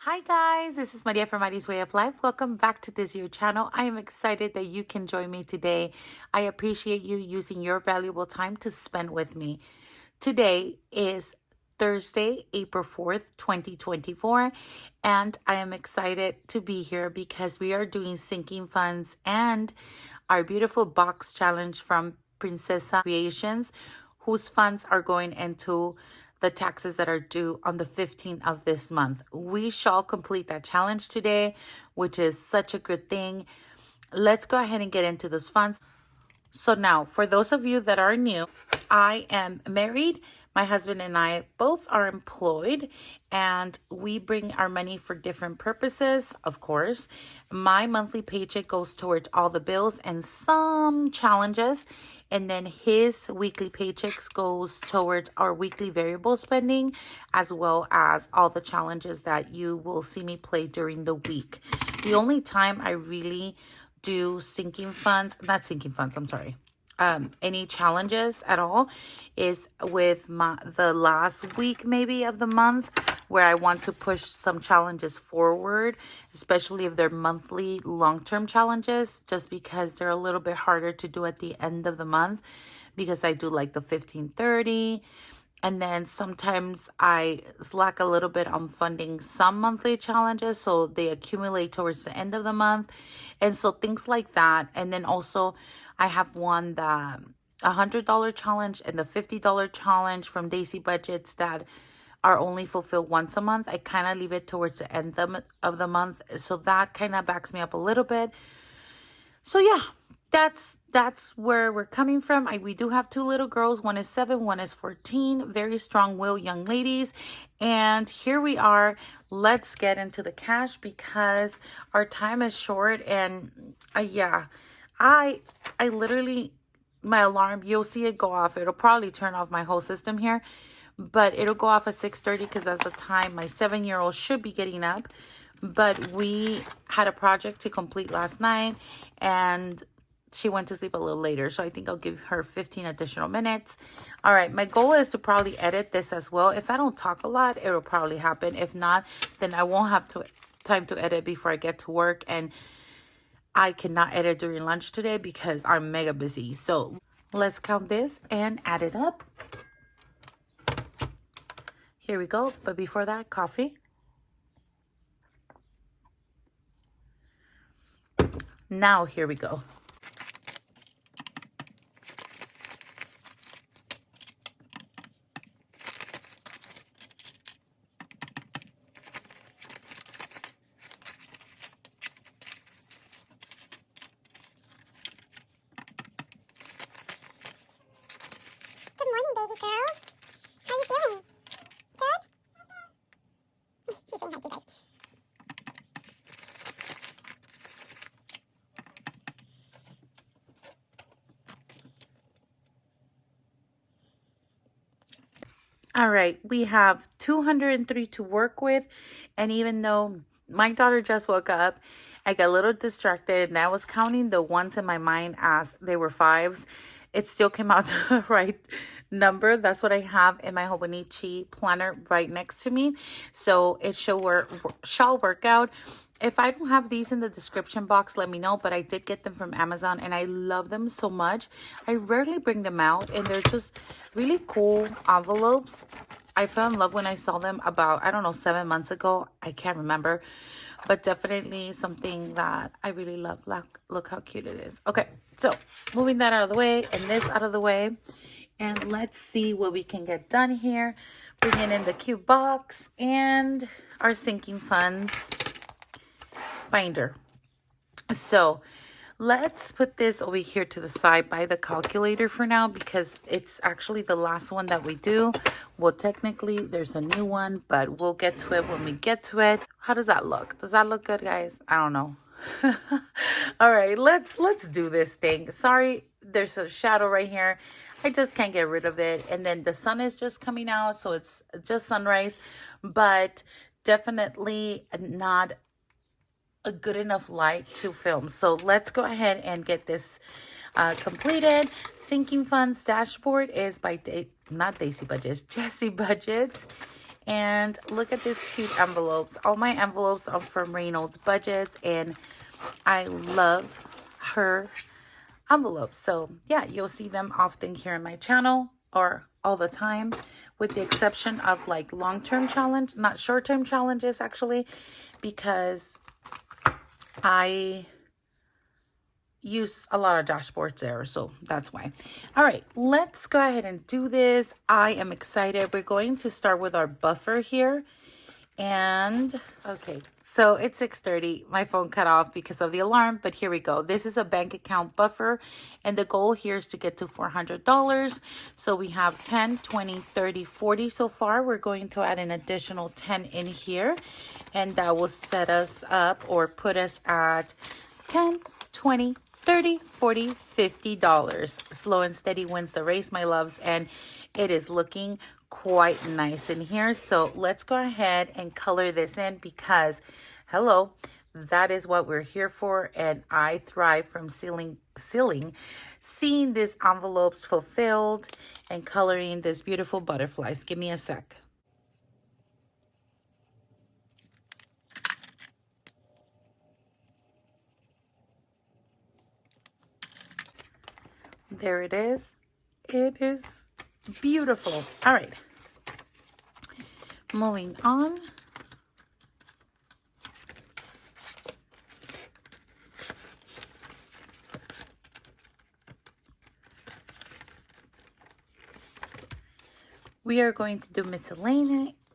Hi guys, this is Maria from Mari's Way of Life. Welcome back to this your channel. I am excited that you can join me today. I appreciate you using your valuable time to spend with me. Today is Thursday, April 4th, 2024, and I am excited to be here because we are doing sinking funds and our beautiful box challenge from Princesa Creations, whose funds are going into the taxes that are due on the 15th of this month. We shall complete that challenge today, which is such a good thing. Let's go ahead and get into those funds. So now, for those of you that are new, I am married. My husband and I both are employed, and we bring our money for different purposes, of course. My monthly paycheck goes towards all the bills and some challenges, and then his weekly paychecks goes towards our weekly variable spending, as well as all the challenges that you will see me play during the week. The only time I really do any challenges at all is with the last week maybe of the month, where I want to push some challenges forward, especially if they're monthly long-term challenges, just because they're a little bit harder to do at the end of the month, because I do like the 15/30. And then sometimes I slack a little bit on funding some monthly challenges, so they accumulate towards the end of the month. And so things like that. And then also I have one, the $100 challenge and the $50 challenge from Daisy Budgets that are only fulfilled once a month. I kind of leave it towards the end of the month. So that kind of backs me up a little bit. So yeah, that's where we're coming from. We do have two little girls. One is 7, one is 14. Very strong-willed young ladies. And here we are. Let's get into the cash because our time is short. And yeah, I literally, my alarm, you'll see it go off. It'll probably turn off my whole system here, but it'll go off at 6:30 because that's the time my 7-year-old should be getting up. But we had a project to complete last night, and she went to sleep a little later. So I think I'll give her 15 additional minutes. All right, my goal is to probably edit this as well. If I don't talk a lot, it'll probably happen. If not, then I won't have time to edit before I get to work. And I cannot edit during lunch today because I'm mega busy. So let's count this and add it up. Here we go. But before that, coffee. Now, here we go. Good morning, baby girl. How are you feeling? Good? She's saying hi to you guys. All right, we have 203 to work with. And even though my daughter just woke up, I got a little distracted and I was counting the ones in my mind as they were 5s. It still came out to the right number. That's what I have in my Hobonichi planner right next to me. So it shall work out. If I don't have these in the description box, let me know. But I did get them from Amazon and I love them so much. I rarely bring them out and they're just really cool envelopes. I fell in love when I saw them about, I don't know, 7 months ago. I can't remember. But definitely something that I really love. Look how cute it is. Okay, so moving that out of the way and this out of the way. And let's see what we can get done here. Bringing in the cute box and our sinking funds binder. So let's put this over here to the side by the calculator for now because it's actually the last one that we do. Well, technically there's a new one, but we'll get to it when we get to it. How does that look? Does that look good, guys? I don't know. All right, let's do this thing. Sorry, there's a shadow right here. I just can't get rid of it. And then the sun is just coming out, so it's just sunrise, but definitely not a good enough light to film. So let's go ahead and get this completed. Sinking funds dashboard is by not Daisy Budgets, Jessie Budgets. And look at these cute envelopes. All my envelopes are from Reynolds Budgets, and I love her envelopes. So yeah, you'll see them often here on my channel, or all the time, with the exception of like long-term challenge, not short-term challenges actually, because I use a lot of dashboards there, so that's why. All right, let's go ahead and do this. I am excited. We're going to start with our buffer here. And okay, so it's 6:30. My phone cut off because of the alarm, but here we go. This is a bank account buffer, and the goal here is to get to $400. So we have 10, 20, 30, 40 so far. We're going to add an additional 10 in here, and that will set us up or put us at 10, 20, 30, 40, $50. Slow and steady wins the race, my loves, and it is looking quite nice in here. So let's go ahead and color this in, because hello, that is what we're here for, and I thrive from seeing these envelopes fulfilled and coloring these beautiful butterflies. Give me a sec. There it is. It is beautiful. All right, moving on. We are going to do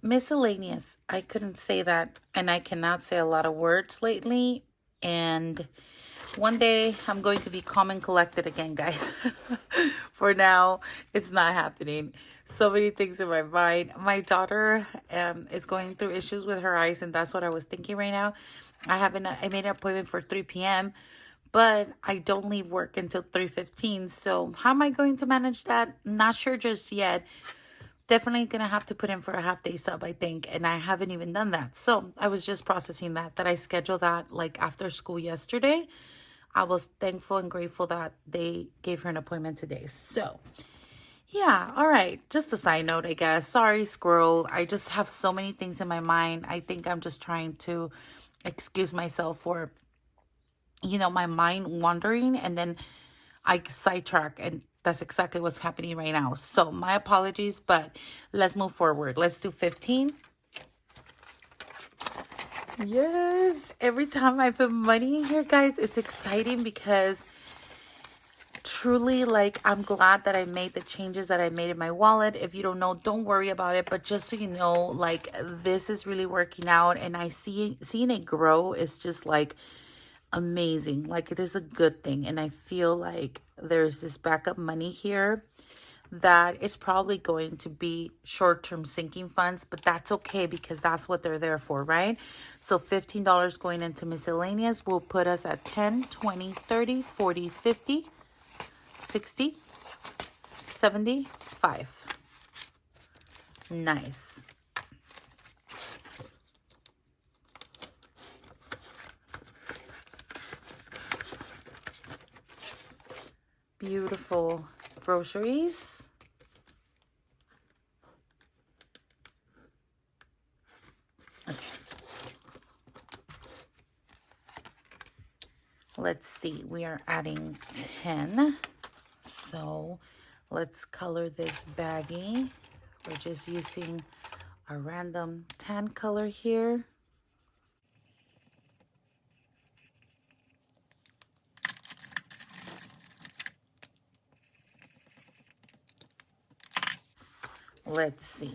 miscellaneous. I couldn't say that, and I cannot say a lot of words lately. And one day I'm going to be calm and collected again, guys. For now, it's not happening. So many things in my mind. My daughter is going through issues with her eyes, and that's what I was thinking right now. I made an appointment for 3 p.m., but I don't leave work until 3:15. So how am I going to manage that? Not sure just yet. Definitely gonna have to put in for a half-day sub, I think, and I haven't even done that. So I was just processing that I scheduled that like after school yesterday. I was thankful and grateful that they gave her an appointment today. So yeah, all right, just a side note, I guess. Sorry, squirrel. I just have so many things in my mind. I think I'm just trying to excuse myself for, my mind wandering, and then I sidetrack, and that's exactly what's happening right now. So my apologies, but let's move forward. Let's do 15. Yes, every time I put money in here, guys, it's exciting, because truly, like, I'm glad that I made the changes that I made in my wallet. If you don't know, don't worry about it, but just so you know, like, this is really working out, and seeing it grow is just like amazing. Like, it is a good thing, and I feel like there's this backup money here that is probably going to be short-term sinking funds, but that's okay, because that's what they're there for, right? So $15 going into miscellaneous will put us at 10, 20, 30, 40, 50, 60, 75. Nice. Beautiful groceries. Okay. Let's see. We are adding 10. So let's color this baggie. We're just using a random tan color here. Let's see.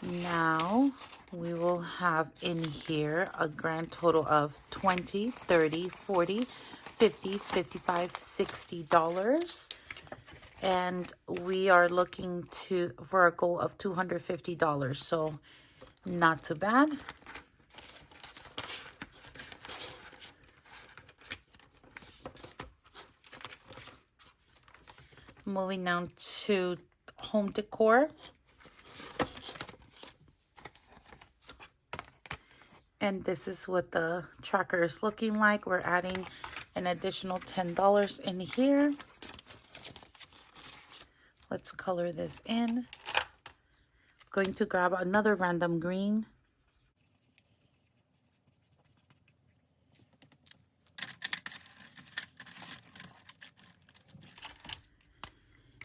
Now we will have in here a grand total of 20, 30, 40, 50, 55, $60. And we are looking for a goal of $250. So not too bad. Moving down to home decor. And this is what the tracker is looking like. We're adding an additional $10 in here. Let's color this in. Going to grab another random green.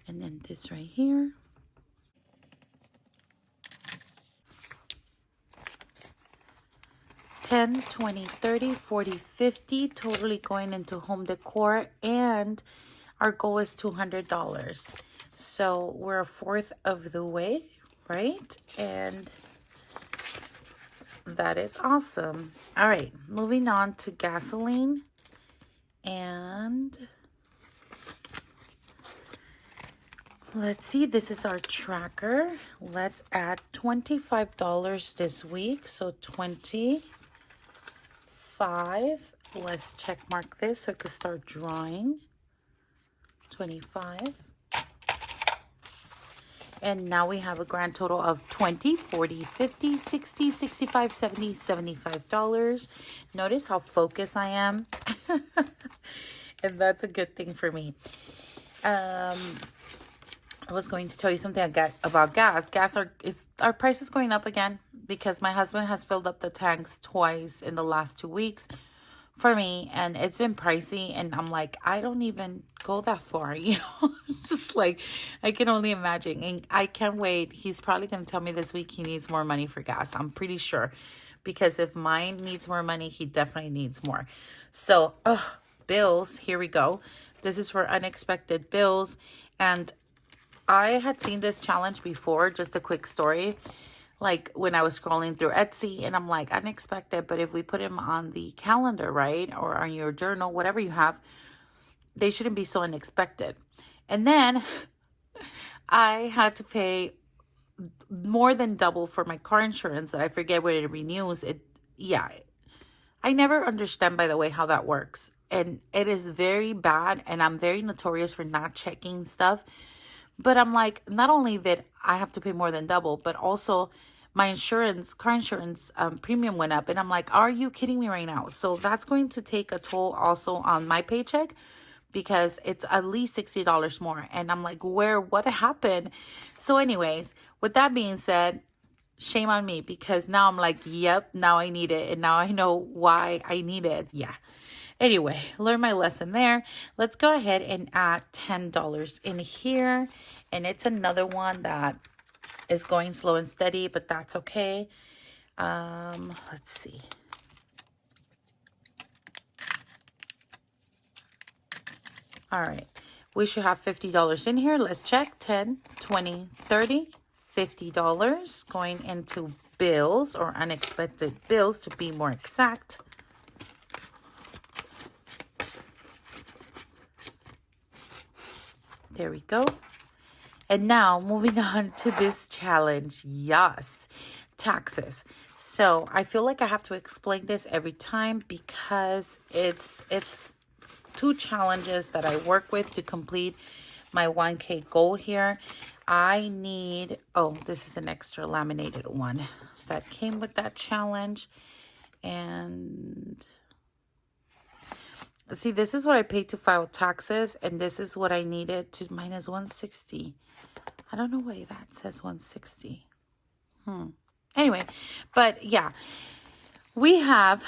And then this right here. $10, $20, $30, $40, $50, totally going into home decor, and our goal is $200. So we're a fourth of the way, right? And that is awesome. All right, moving on to gasoline. And let's see, this is our tracker. Let's add $25 this week. So 25. Let's check mark this so I can start drawing. 25. And now we have a grand total of $20, $40, $50, $60, $65, $70, $75. Notice how focused I am. And that's a good thing for me. I was going to tell you something about gas. Our price is going up again because my husband has filled up the tanks twice in the last 2 weeks for me, and it's been pricey, and I'm like, I don't even go that far, you know. It's just like, I can only imagine, and I can't wait. He's probably going to tell me this week he needs more money for gas. I'm pretty sure, because if mine needs more money, he definitely needs more. So bills, here we go. This is for unexpected bills, and I had seen this challenge before. Just a quick story. Like when I was scrolling through Etsy, and I'm like, unexpected, but if we put them on the calendar, right, or on your journal, whatever you have, they shouldn't be so unexpected. And then I had to pay more than double for my car insurance that I forget when it renews. I never understand, by the way, how that works. And it is very bad, and I'm very notorious for not checking stuff. But I'm like, not only that I have to pay more than double, but also my car insurance premium went up. And I'm like, are you kidding me right now? So that's going to take a toll also on my paycheck, because it's at least $60 more. And I'm like, what happened? So anyways, with that being said, shame on me, because now I'm like, yep, now I need it. And now I know why I need it. Yeah. Anyway, learn my lesson there. Let's go ahead and add $10 in here. And it's another one that is going slow and steady, but that's okay. Let's see. All right. We should have $50 in here. Let's check. 10, 20, 30, $50 going into bills, or unexpected bills to be more exact. There we go. And now moving on to this challenge. Yes, taxes. So I feel like I have to explain this every time, because it's 2 challenges that I work with to complete my 1K goal here. I need, this is an extra laminated one that came with that challenge. And see, this is what I paid to file taxes, and this is what I needed to minus 160. I don't know why that says 160. Anyway, but yeah, we have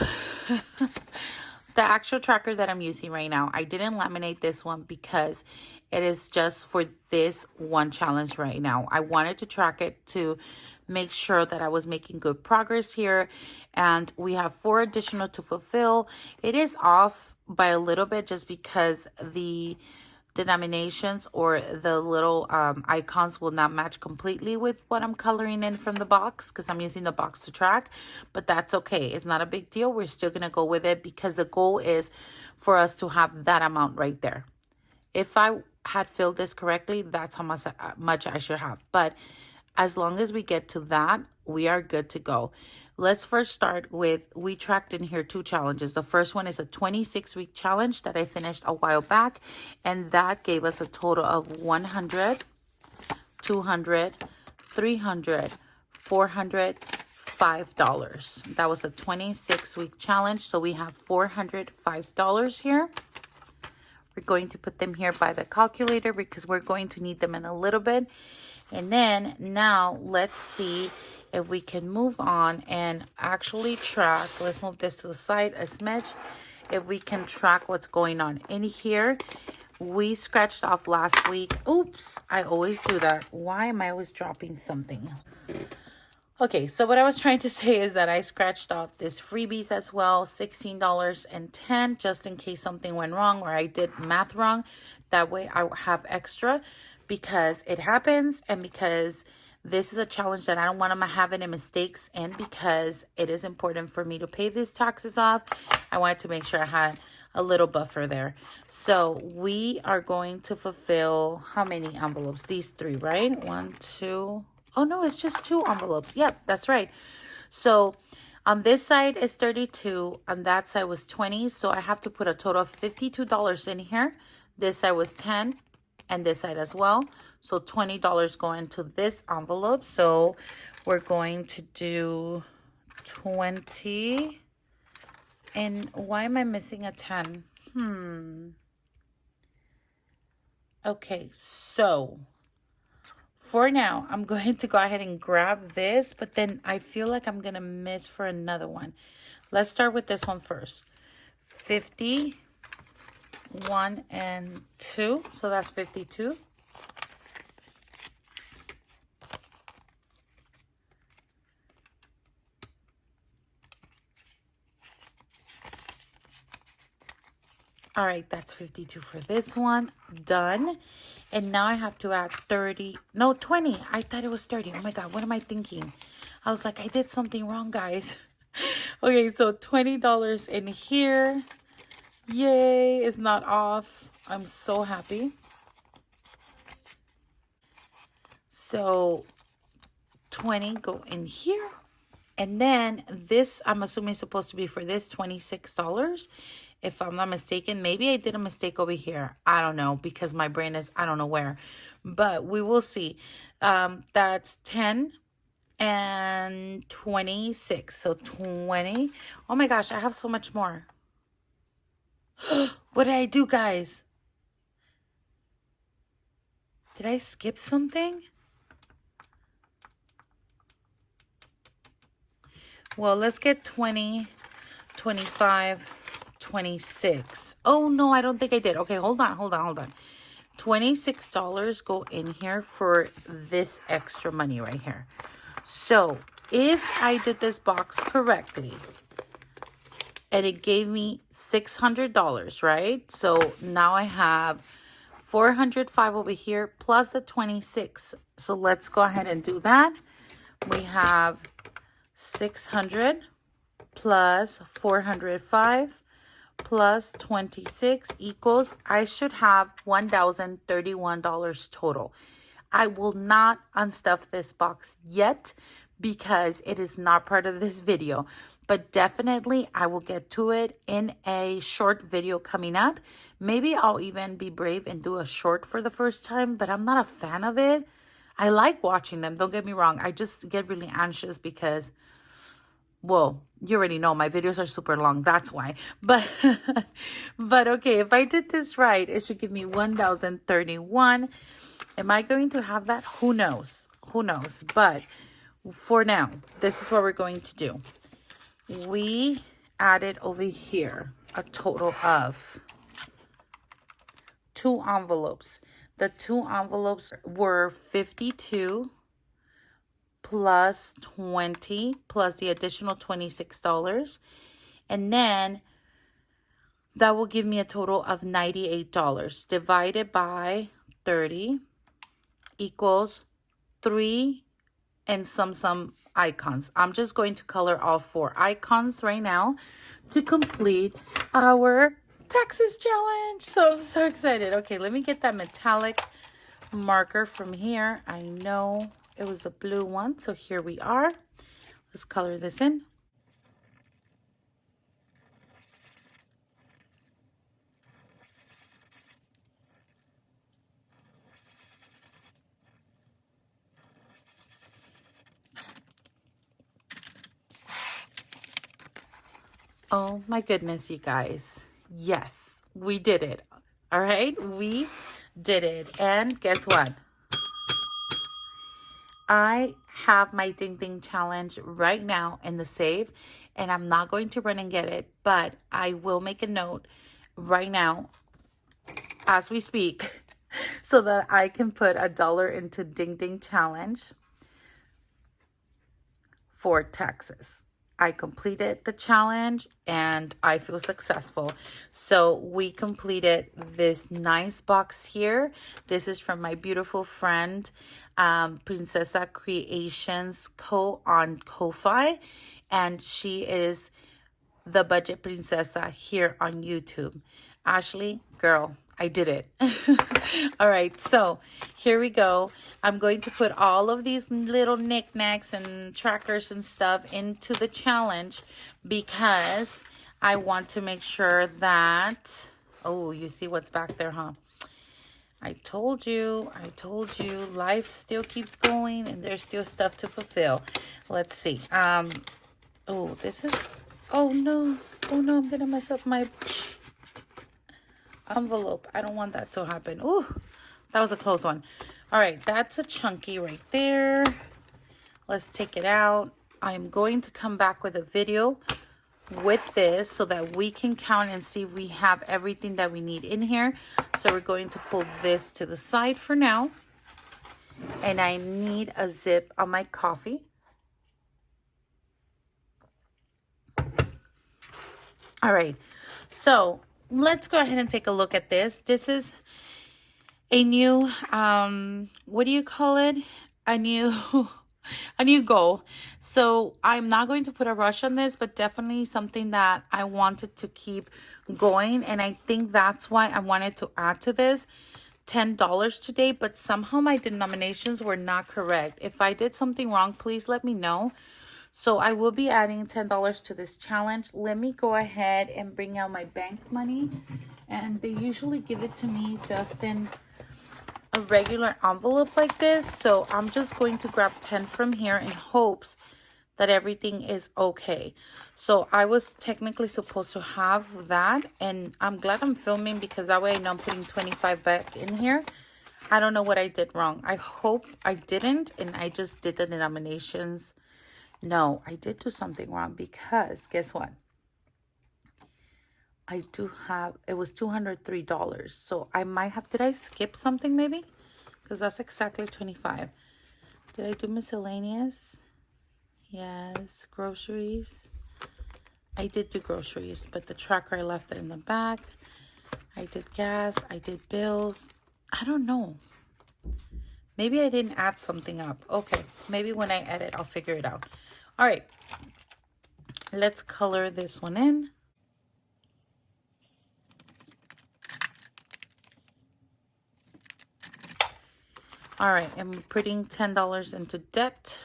the actual tracker that I'm using right now. I didn't laminate this one because it is just for this one challenge right now. I wanted to track it to make sure that I was making good progress here. And we have 4 additional to fulfill. It is off by a little bit just because the denominations or the little icons will not match completely with what I'm coloring in from the box, because I'm using the box to track. But that's okay. It's not a big deal. We're still going to go with it, because the goal is for us to have that amount right there. If I had filled this correctly, that's how much I should have. But as long as we get to that, we are good to go. Let's first start with, we tracked in here 2 challenges. The first one is a 26-week challenge that I finished a while back, and that gave us a total of 100, 200, 300, 400, $5. That was a 26-week challenge, so we have $405 here. We're going to put them here by the calculator because we're going to need them in a little bit. And then now let's see if we can move on and actually track. Let's move this to the side a smidge. If we can track what's going on in here. We scratched off last week. Oops, I always do that. Why am I always dropping something? Okay, so what I was trying to say is that I scratched off this freebies as well, $16.10, just in case something went wrong or I did math wrong. That way I have extra because it happens and because this is a challenge that I don't want to have any mistakes in, because it is important for me to pay these taxes off. I wanted to make sure I had a little buffer there. So we are going to fulfill how many envelopes? These three, right? 1, 2. Oh no, it's just 2 envelopes. Yep, that's right. So on this side is 32, on that side was 20. So I have to put a total of $52 in here. This side was 10 and this side as well. So $20 go into this envelope. So we're going to do 20. And why am I missing a 10? Okay, so for now, I'm going to go ahead and grab this, but then I feel like I'm going to miss for another one. Let's start with this one first. 50, 1 and 2. So that's 52. All right, that's 52 for this one. Done. And now I have to add 30. No, 20. I thought it was 30. Oh my God, what am I thinking? I was like, I did something wrong, guys. Okay, so $20 in here. Yay, it's not off. I'm so happy. So 20 go in here. And then this, I'm assuming, is supposed to be for this $26. If I'm not mistaken, maybe I did a mistake over here. I don't know, because my brain is, I don't know where. But we will see. That's 10 and 26. So 20. Oh my gosh, I have so much more. What did I do, guys? Did I skip something? Well, let's get 20, 25, 26. Oh, no, I don't think I did. Okay, hold on. $26 go in here for this extra money right here. So if I did this box correctly and it gave me $600, right? So now I have 405 over here plus the 26. So let's go ahead and do that. We have 600 plus 405 plus 26 equals, I should have $1,031 total. I will not unstuff this box yet because it is not part of this video, but definitely I will get to it in a short video coming up. Maybe I'll even be brave and do a short for the first time, but I'm not a fan of it. I like watching them, don't get me wrong. I just get really anxious because, well, you already know my videos are super long. That's why. But okay, if I did this right, it should give me 1,031. Am I going to have that? Who knows? Who knows? But for now, this is what we're going to do. We added over here a total of 2 envelopes. The 2 envelopes were 52 plus 20 plus the additional $26. And then that will give me a total of $98 divided by 30 equals 3 and some icons. I'm just going to color all 4 icons right now to complete our taxes challenge. So I'm so excited. Okay, let me get that metallic marker from here. I know it was a blue one, so here we are. Let's color this in. Oh my goodness, you guys. Yes, we did it. All right, we did it. And guess what? I have my Ding Ding challenge right now in the save, and I'm not going to run and get it, but I will make a note right now as we speak so that I can put $1 into Ding Ding challenge for taxes. I completed the challenge and I feel successful. So we completed this nice box here. This is from my beautiful friend, Princessa Creations Co. on Ko-Fi. And she is the Budget Princessa here on YouTube. Ashley, girl, I did it. All right, so here we go. I'm going to put all of these little knickknacks and trackers and stuff into the challenge because I want to make sure that, oh, you see what's back there, huh? I told you, life still keeps going and there's still stuff to fulfill. Let's see. Oh, this is, oh no, I'm gonna mess up my envelope. I don't want that to happen. Oh, that was a close one. All right, that's a chunky right there. Let's take it out. I'm going to come back with a video with this so that we can count and see if we have everything that we need in here. So we're going to pull this to the side for now. And I need a zip on my coffee. All right, so let's go ahead and take a look at this. This is a new, what do you call it? A new, a new goal. So I'm not going to put a rush on this, but definitely something that I wanted to keep going. And I think that's why I wanted to add to this $10 today, but somehow my denominations were not correct. If I did something wrong, please let me know. So I will be adding $10 to this challenge. Let me go ahead and bring out my bank money. And they usually give it to me just in a regular envelope like this. So I'm just going to grab 10 from here in hopes that everything is okay. So I was technically supposed to have that. And I'm glad I'm filming because that way I know I'm putting 25 back in here. I don't know what I did wrong. I hope I didn't. And I just did the denominations. No, I did do something wrong because guess what? I do have, it was $203. So I might have, did I skip something maybe? Because that's exactly 25. Did I do miscellaneous? Yes, groceries. I did do groceries, but the tracker, I left it in the back. I did gas, I did bills. I don't know. Maybe I didn't add something up. Okay, maybe when I edit, I'll figure it out. All right, let's color this one in. All right, I'm putting $10 into debt.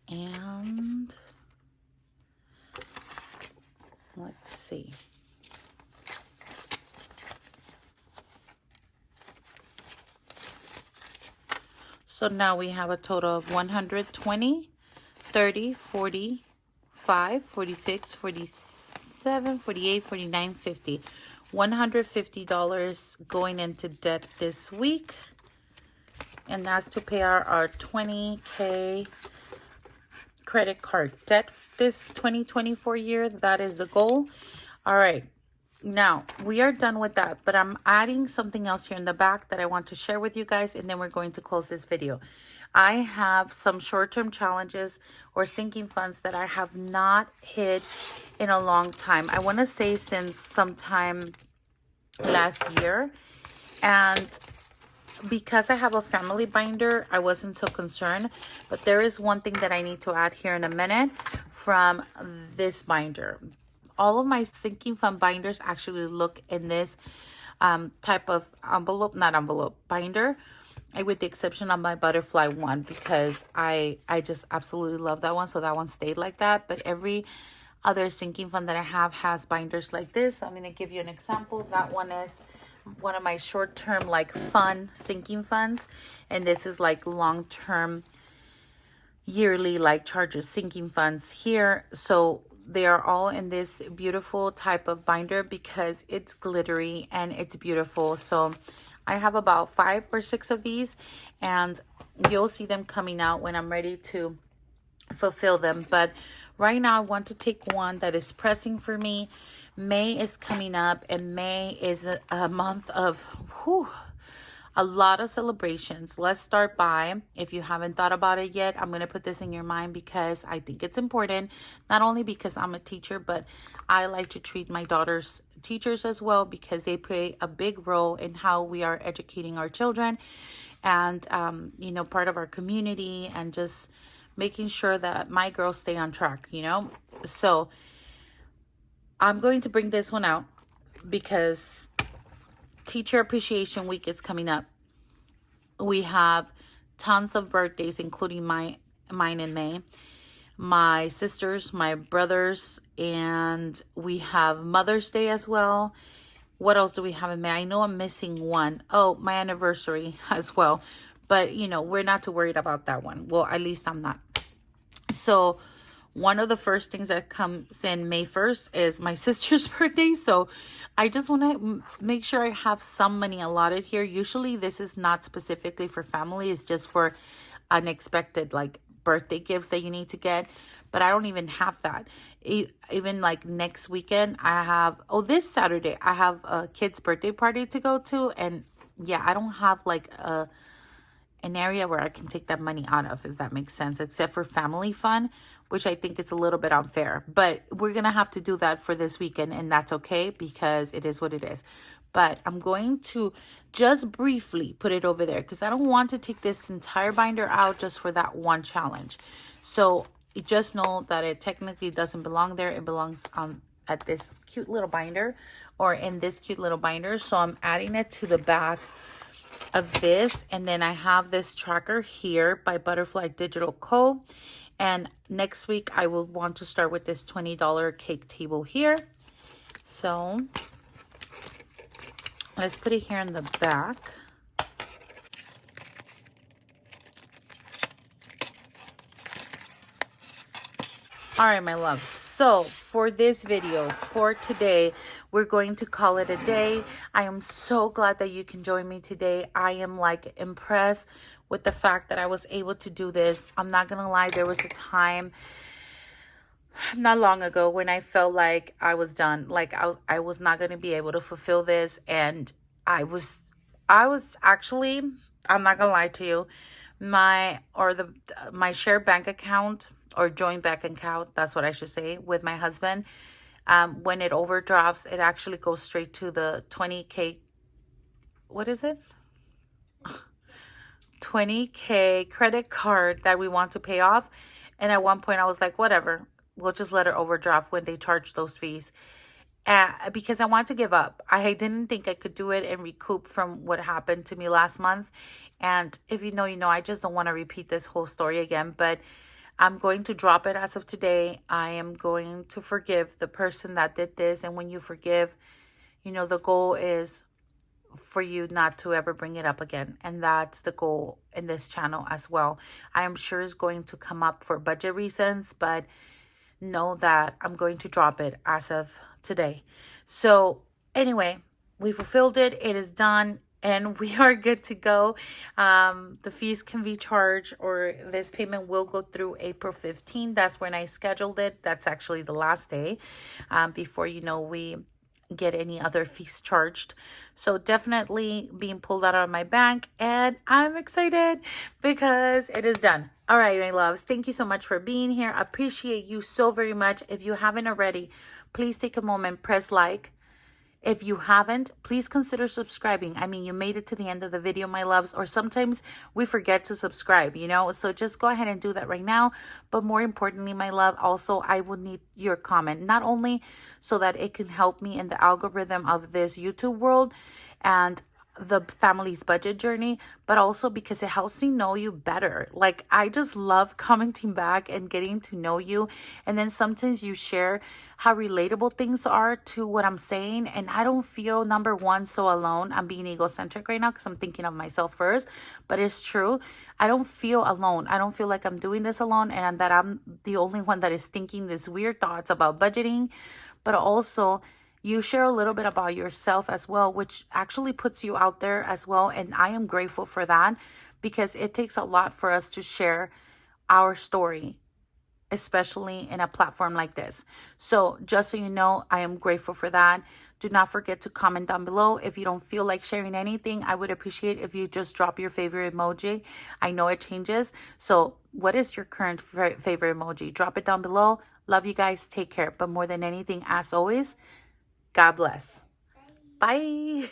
And let's see. So now we have a total of 120, 30, 45, 46, 47, 48, 49, 50. $150 going into debt this week. And that's to pay our 20K credit card debt this 2024 year. That is the goal. All right. Now, we are done with that, but I'm adding something else here in the back that I want to share with you guys, and then we're going to close this video. I have some short-term challenges or sinking funds that I have not hit in a long time. I want to say since sometime last year. And because I have a family binder, I wasn't so concerned. But there is one thing that I need to add here in a minute from this binder. All of my sinking fund binders actually look in this type of envelope, not envelope, binder, with the exception of my butterfly one, because I just absolutely love that one. So that one stayed like that. But every other sinking fund that I have has binders like this. So I'm going to give you an example. That one is one of my short-term, like, fun sinking funds. And this is like long-term, yearly, like, charges sinking funds here. So they are all in this beautiful type of binder because it's glittery and it's beautiful. So I have about 5 or 6 of these, and you'll see them coming out when I'm ready to fulfill them. But right now I want to take one that is pressing for me. May is coming up, and May is a month of a lot of celebrations. Let's start by, if you haven't thought about it yet, I'm going to put this in your mind because I think it's important, not only because I'm a teacher, but I like to treat my daughters teachers as well, because they play a big role in how we are educating our children, and you know, part of our community, and just making sure that my girls stay on track, you know. So I'm going to bring this one out because Teacher Appreciation Week is coming up. We have tons of birthdays, including mine in May, my sisters, my brothers, and we have Mother's Day as well. What else do we have in May? I know I'm missing one. Oh, my anniversary as well. But, you know, we're not too worried about that one. Well, at least I'm not. So one of the first things that comes in May 1st is my sister's birthday. So I just want to make sure I have some money allotted here. Usually this is not specifically for family. It's just for unexpected, like, birthday gifts that you need to get. But I don't even have that. Even like next weekend, I have, this Saturday, I have a kid's birthday party to go to. And yeah, I don't have like an area where I can take that money out of, if that makes sense, except for family fun, which I think it's a little bit unfair. But we're going to have to do that for this weekend, and that's okay because it is what it is. But I'm going to just briefly put it over there because I don't want to take this entire binder out just for that one challenge. So you just know that it technically doesn't belong there. It belongs at this cute little binder, or in this cute little binder. So I'm adding it to the back of this, and then I have this tracker here by Butterfly Digital Co. And next week I will want to start with this $20 cake table here. So let's put it here in the back. All right, my loves. So for this video, for today, we're going to call it a day. I am so glad that you can join me today. I am like impressed with the fact that I was able to do this. I'm not going to lie. There was a time not long ago when I felt like I was done. Like I was not going to be able to fulfill this. And I was actually, I'm not going to lie to you, my shared bank account, or joint bank account, that's what I should say, with my husband, when it overdrafts, it actually goes straight to the 20K, what is it? 20K credit card that we want to pay off. And at one point I was like, whatever, we'll just let it overdraft when they charge those fees. Because I want to give up. I didn't think I could do it and recoup from what happened to me last month. And if you know, you know, I just don't want to repeat this whole story again. But I'm going to drop it as of today. I am going to forgive the person that did this. And when you forgive, you know, the goal is for you not to ever bring it up again. And that's the goal in this channel as well. I am sure it's going to come up for budget reasons, but know that I'm going to drop it as of today. So anyway, we fulfilled it. It is done. And we are good to go. The fees can be charged, or this payment will go through April 15th. That's when I scheduled it. That's actually the last day before, you know, we get any other fees charged. So definitely being pulled out of my bank, and I'm excited because it is done. All right, my loves, thank you so much for being here. I appreciate you so very much. If you haven't already, please take a moment, press like. If you haven't, please consider subscribing. I mean, you made it to the end of the video, my loves, or sometimes we forget to subscribe, you know? So just go ahead and do that right now. But more importantly, my love, also, I will need your comment, not only so that it can help me in the algorithm of this YouTube world and the family's budget journey, but also because it helps me know you better. Like, I just love commenting back and getting to know you. And then sometimes you share how relatable things are to what I'm saying. And I don't feel, number one, so alone. I'm being egocentric right now because I'm thinking of myself first, but it's true. I don't feel alone. I don't feel like I'm doing this alone and that I'm the only one that is thinking these weird thoughts about budgeting. But also, you share a little bit about yourself as well, which actually puts you out there as well. And I am grateful for that because it takes a lot for us to share our story, especially in a platform like this. So just so you know, I am grateful for that. Do not forget to comment down below. If you don't feel like sharing anything, I would appreciate if you just drop your favorite emoji. I know it changes. So what is your current favorite emoji? Drop it down below. Love you guys. Take care. But more than anything, as always, God bless. Bye.